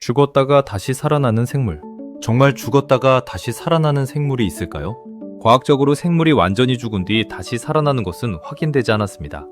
죽었다가 다시 살아나는 생물. 정말 죽었다가 다시 살아나는 생물이 있을까요? 과학적으로 생물이 완전히 죽은 뒤 다시 살아나는 것은 확인되지 않았습니다.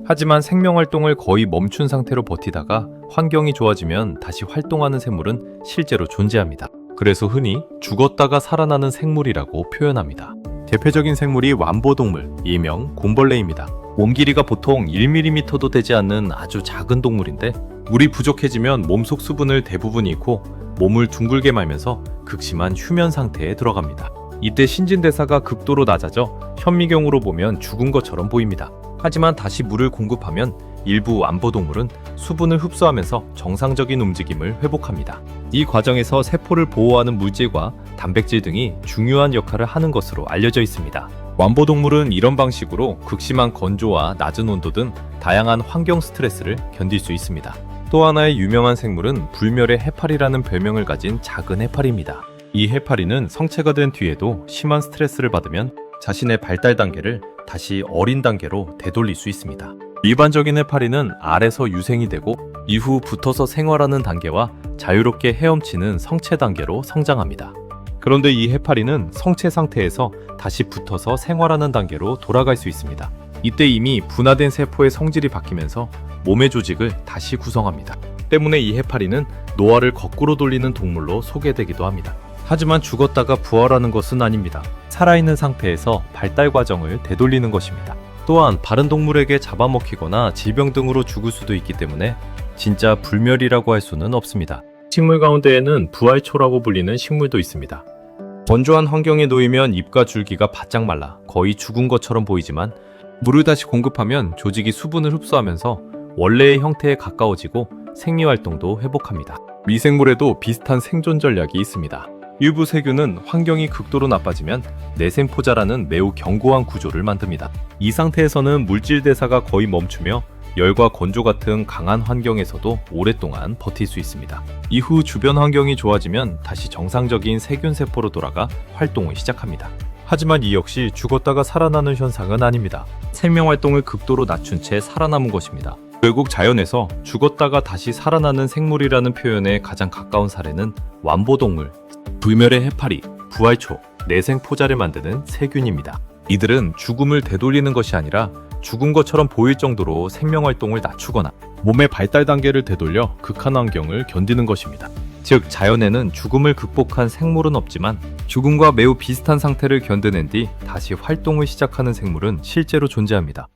하지만 생명활동을 거의 멈춘 상태로 버티다가 환경이 좋아지면 다시 활동하는 생물은 실제로 존재합니다. 그래서 흔히 죽었다가 살아나는 생물이라고 표현합니다. 대표적인 생물이 완보동물, 일명 곰벌레입니다. 몸 길이가 보통 1mm도 되지 않는 아주 작은 동물인데 물이 부족해지면 몸속 수분을 대부분 잃고 몸을 둥글게 말면서 극심한 휴면 상태에 들어갑니다. 이때 신진대사가 극도로 낮아져 현미경으로 보면 죽은 것처럼 보입니다. 하지만 다시 물을 공급하면 일부 완보동물은 수분을 흡수하면서 정상적인 움직임을 회복합니다. 이 과정에서 세포를 보호하는 물질과 단백질 등이 중요한 역할을 하는 것으로 알려져 있습니다. 완보동물은 이런 방식으로 극심한 건조와 낮은 온도 등 다양한 환경 스트레스를 견딜 수 있습니다. 또 하나의 유명한 생물은 불멸의 해파리라는 별명을 가진 작은 해파리입니다. 이 해파리는 성체가 된 뒤에도 심한 스트레스를 받으면 자신의 발달 단계를 다시 어린 단계로 되돌릴 수 있습니다. 일반적인 해파리는 알에서 유생이 되고 이후 붙어서 생활하는 단계와 자유롭게 헤엄치는 성체 단계로 성장합니다. 그런데 이 해파리는 성체 상태에서 다시 붙어서 생활하는 단계로 돌아갈 수 있습니다. 이때 이미 분화된 세포의 성질이 바뀌면서 몸의 조직을 다시 구성합니다. 때문에 이 해파리는 노화를 거꾸로 돌리는 동물로 소개되기도 합니다. 하지만 죽었다가 부활하는 것은 아닙니다. 살아있는 상태에서 발달 과정을 되돌리는 것입니다. 또한 다른 동물에게 잡아먹히거나 질병 등으로 죽을 수도 있기 때문에 진짜 불멸이라고 할 수는 없습니다. 식물 가운데에는 부활초라고 불리는 식물도 있습니다. 건조한 환경에 놓이면 잎과 줄기가 바짝 말라 거의 죽은 것처럼 보이지만 물을 다시 공급하면 조직이 수분을 흡수하면서 원래의 형태에 가까워지고 생리활동도 회복합니다. 미생물에도 비슷한 생존 전략이 있습니다. 일부 세균은 환경이 극도로 나빠지면 내생포자라는 매우 견고한 구조를 만듭니다. 이 상태에서는 물질 대사가 거의 멈추며 열과 건조 같은 강한 환경에서도 오랫동안 버틸 수 있습니다. 이후 주변 환경이 좋아지면 다시 정상적인 세균세포로 돌아가 활동을 시작합니다. 하지만 이 역시 죽었다가 살아나는 현상은 아닙니다. 생명활동을 극도로 낮춘 채 살아남은 것입니다. 결국 자연에서 죽었다가 다시 살아나는 생물이라는 표현에 가장 가까운 사례는 완보동물, 불멸의 해파리, 부활초, 내생포자를 만드는 세균입니다. 이들은 죽음을 되돌리는 것이 아니라 죽은 것처럼 보일 정도로 생명활동을 낮추거나 몸의 발달 단계를 되돌려 극한 환경을 견디는 것입니다. 즉 자연에는 죽음을 극복한 생물은 없지만 죽음과 매우 비슷한 상태를 견뎌낸 뒤 다시 활동을 시작하는 생물은 실제로 존재합니다.